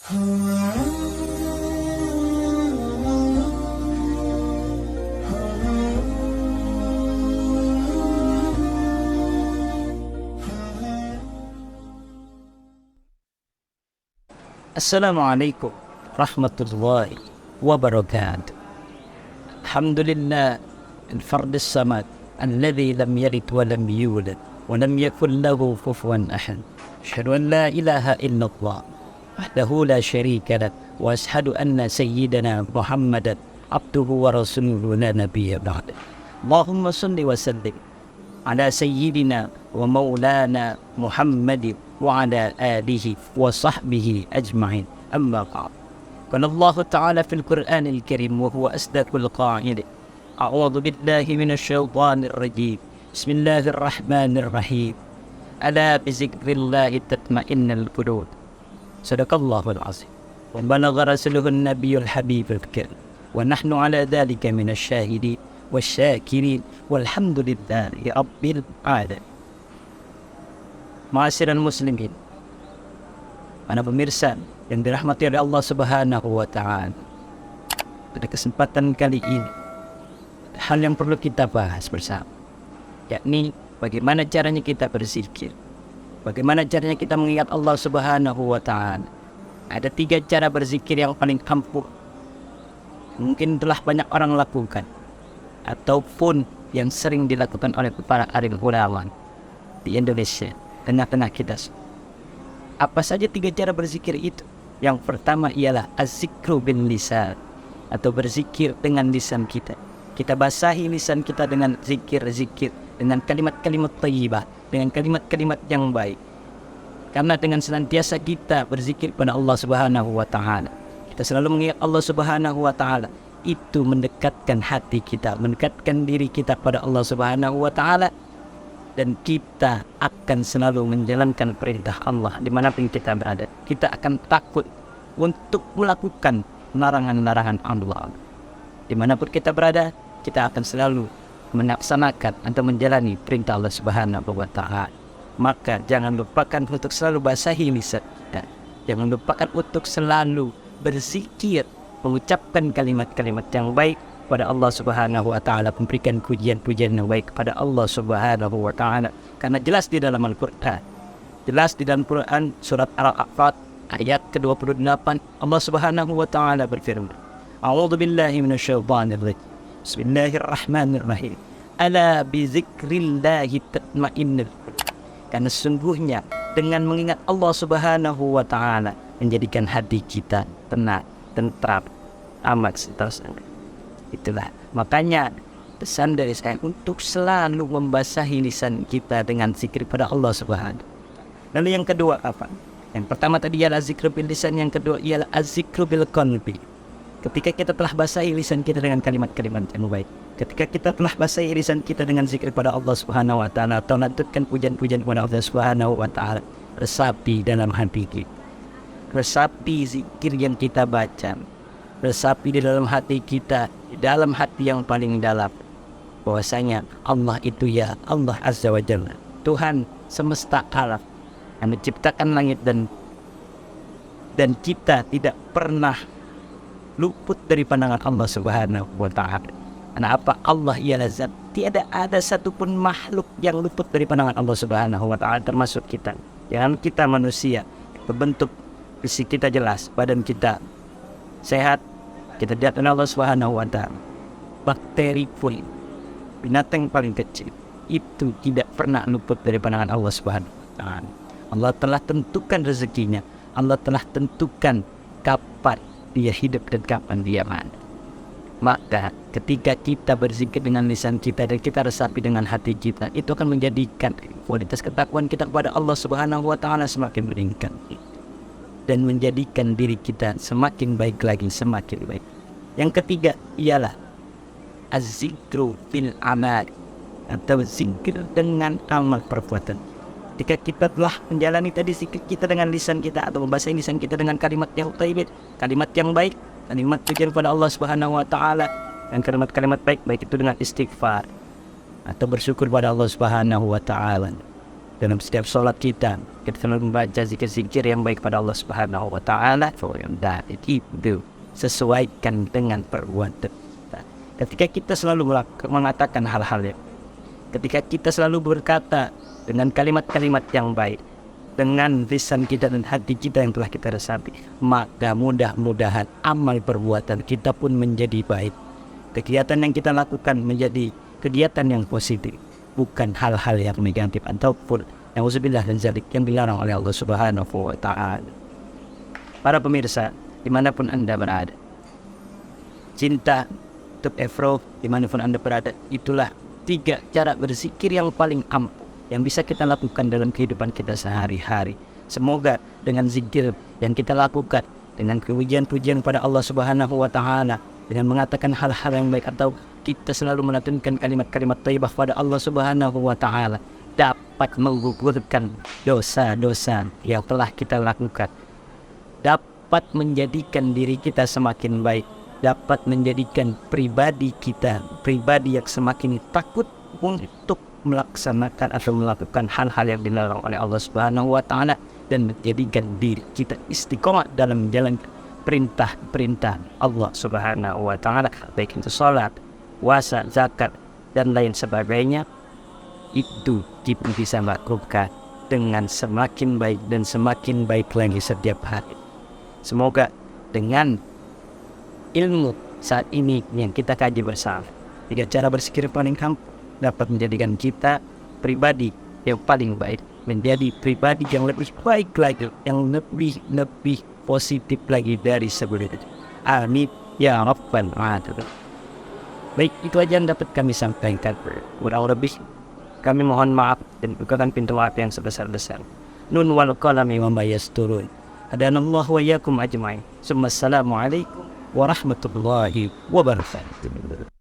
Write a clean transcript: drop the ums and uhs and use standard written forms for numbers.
Assalamualaikum warahmatullahi wabarakatuh. Alhamdulillah al-fard as-samad alladhi lam yalid wa lam yulad wa lam yakul lahu kufuwan ahad. Asyhadu an la ilaha illallah wahdahu la syarika lah wa asyhadu anna sayyidana Muhammadan abduhu wa rasuluhu la nabiyya ba'da. Allahumma salli wa sallim ala sayyidina wa maulana Muhammadin wa ala alihi wa sahbihi ajma'in. Amma ba'd. Qala Allah Ta'ala fil Qur'anil Karim wa huwa asdaqul qa'ilin. A'udzu billahi minasy syaithanir rajim. Bismillahirrahmanirrahim. Ala bi dzikrillahi tatma'innul qulub. Sadaqallahul azim. Wa balagha rasuluhun nabiyyul habibul karim. Wa nahnu ala dzalika minasy syahidin wasyakirin walhamdulillahi rabbil alamin. Ma'asyiral muslimin, para pemirsa yang dirahmati oleh Allah Subhanahu wa taala. Pada kesempatan kali ini, hal yang perlu kita bahas bersama, yakni bagaimana caranya kita berzikir. Bagaimana caranya kita mengingat Allah Subhanahu wa taala. Ada 3 cara berzikir yang paling ampuh. Mungkin telah banyak orang lakukan ataupun yang sering dilakukan oleh para alim ulama di Indonesia, tengah-tengah kita. Apa saja 3 cara berzikir itu? Yang pertama ialah az-zikru bin lisan, atau berzikir dengan lisan kita. Kita basahi lisan kita dengan zikir-zikir, dengan kalimat-kalimat thayyibah, dengan kalimat-kalimat yang baik. Karena dengan senantiasa kita berzikir pada Allah Subhanahu wa taala, kita selalu mengingat Allah Subhanahu wa taala, itu mendekatkan hati kita, mendekatkan diri kita pada Allah Subhanahu wa taala, dan kita akan selalu menjalankan perintah Allah dimanapun kita berada. Kita akan takut untuk melakukan larangan-larangan Allah. Dimanapun kita berada, kita akan selalu melaksanakan atau menjalani perintah Allah Subhanahu wa taala. Maka jangan lupakan untuk selalu basahi lisan kita. Jangan lupakan untuk selalu berzikir, mengucapkan kalimat-kalimat yang baik pada Allah Subhanahu wa taala, memberikan pujian-pujian yang baik kepada Allah Subhanahu wa taala. Karena jelas di dalam Al-Qur'an, jelas di dalam Quran surat Al-A'raf ayat ke-28, Allah Subhanahu wa taala berfirman, A'udzu billahi minasyaitonir rajim. Bismillahirrahmanirrahim. Ala bi dzikrillahi tatma'innul qulub. Karena sesungguhnya dengan mengingat Allah Subhanahu wa taala menjadikan hati kita tenang, tentram, amat seterusnya. Itulah makanya pesan dari saya untuk selalu membasahi lisan kita dengan zikir pada Allah Subhanahu. Lalu yang kedua apa? Yang pertama tadi ialah zikr bil lisan, yang kedua ialah az-zikru bil qalbi. Ketika kita telah basahi lisan kita dengan kalimat-kalimat yang baik, ketika kita telah basahi lisan kita dengan zikir pada Allah Subhanahu wa taala, atau lanjutkan pujian-pujian kepada Allah Subhanahu wa taala, resapi dalam hati kita. Resapi zikir yang kita baca, resapi di dalam hati kita, di dalam hati yang paling dalam, bahwasanya Allah itu ya Allah Azza wa Jalla, Tuhan semesta alam yang menciptakan langit dan kita tidak pernah luput dari pandangan Allah Subhanahu wa taala. Karena apa? Allah ialah zat, tiada ada satupun makhluk yang luput dari pandangan Allah Subhanahu wa taala, termasuk kita. Jangan kita manusia, berbentuk fisik kita jelas, badan kita sehat, kita lihat oleh Allah Subhanahu wa taala. Bakteri pun, binatang paling kecil, itu tidak pernah luput dari pandangan Allah Subhanahu wa taala. Allah telah tentukan rezekinya, Allah telah tentukan kapan dia hidup dan kapan dia mati. Maka ketika kita berzikir dengan lisan kita dan kita resapi dengan hati kita, itu akan menjadikan kualitas ketakwaan kita kepada Allah Subhanahu wa taala semakin meningkat, dan menjadikan diri kita semakin baik lagi, semakin baik. Yang ketiga ialah az-zikru fil amal, atau zikir dengan amal perbuatan. Ketika kita telah menjalani tadi zikir kita dengan lisan kita, atau membasahi lisan kita dengan kalimat yang thayyib, kalimat yang baik, kalimat pujian kepada Allah Subhanahu wa taala, dan kalimat-kalimat baik, baik itu dengan istighfar atau bersyukur pada Allah Subhanahu wa taala, dalam setiap sholat kita selalu membaca zikir-zikir yang baik pada Allah Subhanahu wa Ta'ala. Dan itu sesuaikan dengan perbuatan kita. Ketika kita selalu mengatakan hal-hal yang, ketika kita selalu berkata dengan kalimat-kalimat yang baik, dengan lisan kita dan hati kita yang telah kita resapi, maka mudah-mudahan amal perbuatan kita pun menjadi baik. Kegiatan yang kita lakukan menjadi kegiatan yang positif, bukan hal-hal yang negatif ataupun nauzubillah dan zalik yang dilarang oleh Allah Subhanahu wa Ta'ala. Para pemirsa, dimanapun Anda berada, cinta untuk Afro dimanapun Anda berada, itulah 3 cara berzikir yang paling ampuh yang bisa kita lakukan dalam kehidupan kita sehari-hari. Semoga dengan zikir yang kita lakukan, dengan pujian-pujian pada Allah Subhanahu wa Ta'ala, dengan mengatakan hal-hal yang baik, atau kita selalu melantunkan kalimat-kalimat thayyibah pada Allah Subhanahu wa Ta'ala, dapat menggugurkan dosa-dosa yang telah kita lakukan, dapat menjadikan diri kita semakin baik, dapat menjadikan pribadi kita pribadi yang semakin takut untuk melaksanakan atau melakukan hal-hal yang dilarang oleh Allah Subhanahu wa Ta'ala, dan menjadikan diri kita istiqomah dalam menjalankan perintah-perintah Allah Subhanahu wa Ta'ala, baik itu salat, puasa, zakat, dan lain sebagainya. Itu kita bisa lakukan dengan semakin baik dan semakin baik lagi setiap hari. Semoga dengan ilmu saat ini yang kita kaji bersama, 3 cara berpikir paling ampuh dapat menjadikan kita pribadi yang paling baik, menjadi pribadi yang lebih baik lagi, yang lebih positif lagi dari sebelumnya. Amin ya rabbal alamin. Baik, itu aja yang dapat kami sampaikan. Kurang lebih kami mohon maaf dan bukakan pintu maaf yang sebesar-besar. Nun wal qalami wa ma yasturun. Hadanallahu wa iyyakum ajma'in. Assalamualaikum warahmatullahi wabarakatuh.